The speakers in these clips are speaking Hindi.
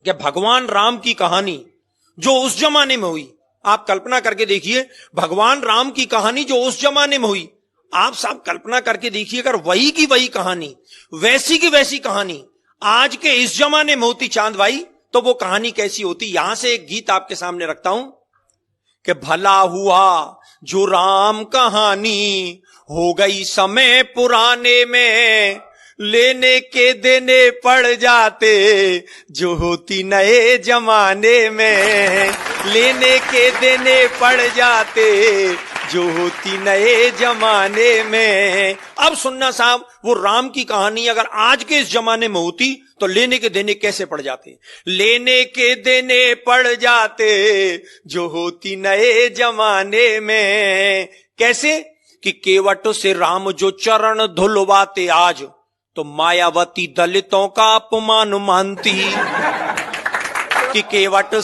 कि भगवान राम की कहानी जो उस जमाने में हुई, आप कल्पना करके देखिए, भगवान राम की कहानी जो उस जमाने में हुई, आप साहब कल्पना करके देखिए, अगर वही की वही कहानी, वैसी की वैसी कहानी आज के इस जमाने में होती चांद भाई, तो वो कहानी कैसी होती। यहां से एक गीत आपके सामने रखता हूं कि भला हुआ जो राम कहानी हो गई समय पुराने में, लेने के देने पड़ जाते जो होती नए जमाने में, लेने के देने पड़ जाते जो होती नए जमाने में। अब सुनना साहब, वो राम की कहानी अगर आज के इस जमाने में होती तो लेने के देने कैसे पड़ जाते, लेने के देने पड़ जाते जो होती नए जमाने में। कैसे कि केवट से राम जो चरण धुलवाते आज, तो मायावती दलितों का अपमान मानती। कि केवट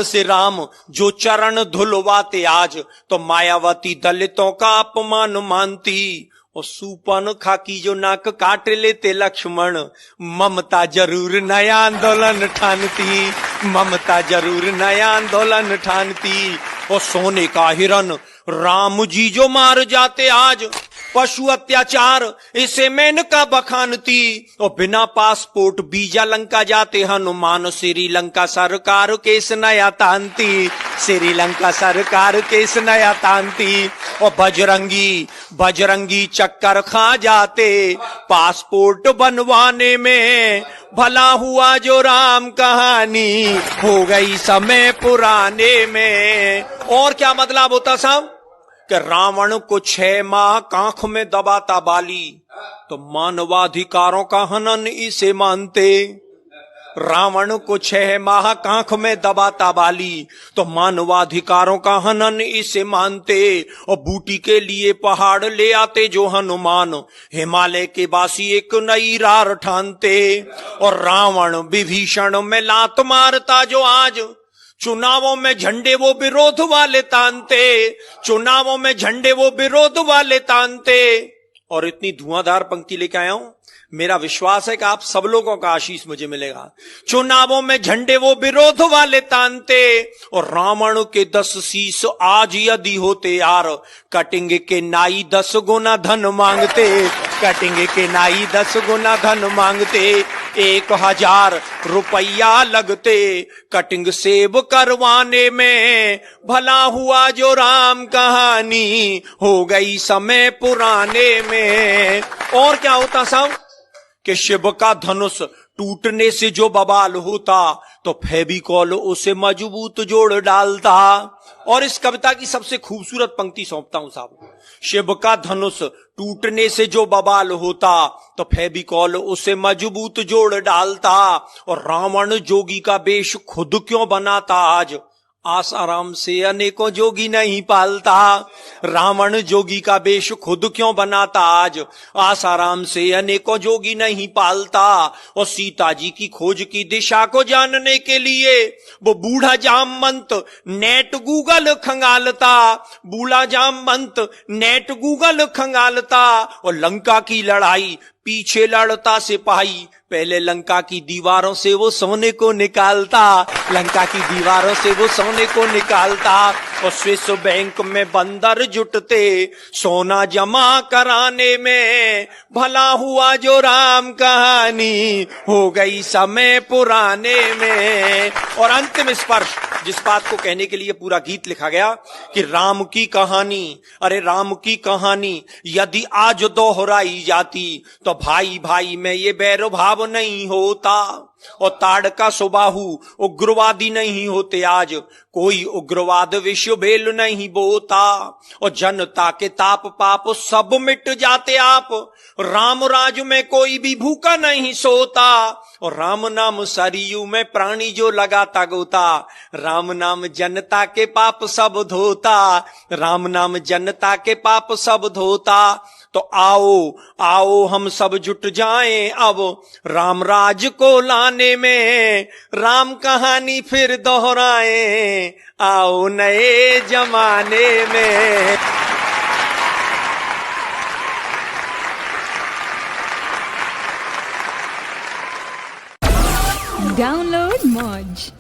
से राम जो चरण धुलवाते आज, तो मायावती दलितों का अपमान मानती। और सूपन खाकी जो नाक काट लेते लक्ष्मण, ममता जरूर नया आंदोलन ठानती, ममता जरूर नया आंदोलन ठानती। और सोने का हिरन राम जी जो मार जाते आज, पशु अत्याचार इसे मेनका बखानती। और बिना पासपोर्ट वीजा लंका जाते हनुमान, श्रीलंका सरकार केस नया तानती, श्रीलंका सरकार केस नया तानती। और बजरंगी चक्कर खा जाते पासपोर्ट बनवाने में, भला हुआ जो राम कहानी हो गई समय पुराने में। और क्या मतलब होता साहब कि रावण को 6 माह कांख में दबाता बाली, तो मानवाधिकारों का हनन इसे मानते। रावण को 6 माह कांख में दबाता बाली, तो मानवाधिकारों का हनन इसे मानते। और बूटी के लिए पहाड़ ले आते जो हनुमान, हिमालय के बासी एक नई रार ठानते। और रावण विभीषण में लात मारता जो आज, चुनावों में झंडे वो विरोध वाले तानते, चुनावों में झंडे वो विरोध वाले तानते। और इतनी धुआंधार पंक्ति लेके आया हूं, मेरा विश्वास है कि आप सब लोगों का आशीष मुझे मिलेगा। चुनावों में झंडे वो विरोध वाले तानते। और रावण के 10 शीश आज यदि होते यार, कटेंगे के नाई 10 गुना धन मांगते, कटेंगे के नाई 10 गुना धन मांगते। 1000 रुपया लगते कटिंग सेब करवाने में, भला हुआ जो राम कहानी हो गई समय पुराने में। और क्या होता साहब कि शिव का धनुष टूटने से जो बवाल होता, तो फेविकॉल उसे मजबूत जोड़ डालता। और इस कविता की सबसे खूबसूरत पंक्ति सौंपता हूं साहब, शिव का धनुष टूटने से जो बवाल होता, तो फेविकॉल उसे मजबूत जोड़ डालता। और रावण जोगी का वेश खुद क्यों बनाता आज, आसाराम से अनेकों जोगी नहीं पालता। रावण जोगी का वेश खुद क्यों बनाता आज, आसाराम से अनेकों जोगी नहीं पालता। और सीता जी की खोज की दिशा को जानने के लिए वो बूढ़ा जामवंत नेट गूगल खंगालता, बूढ़ा जामवंत नेट गूगल खंगालता। और लंका की लड़ाई पीछे लड़ता सिपाही, पहले लंका की दीवारों से वो सोने को निकालता, लंका की दीवारों से वो सोने को निकालता। और स्विस बैंक में बंदर जुटते सोना जमा कराने में, भला हुआ जो राम कहानी हो गई समय पुराने में। और अंतिम स्पर्श, जिस बात को कहने के लिए पूरा गीत लिखा गया कि राम की कहानी, अरे राम की कहानी यदि आज दोहराई जाती, तो भाई भाई में ये बैर भाव नहीं होता। और ताड़का सुबाहु उग्रवादी नहीं होते आज, कोई उग्रवाद विश्व भेल नहीं बोता। और जनता के ताप पाप सब मिट जाते आप, राम राज में कोई भी भूखा नहीं सोता। और राम नाम सरयू में प्राणी जो लगाता गोता, राम नाम जनता के पाप सब धोता, राम नाम जनता के पाप सब धोता। तो आओ आओ हम सब जुट जाएं अब राम राज को लाने में, राम कहानी फिर दोहराएं आओ नए जमाने में। Download Moj.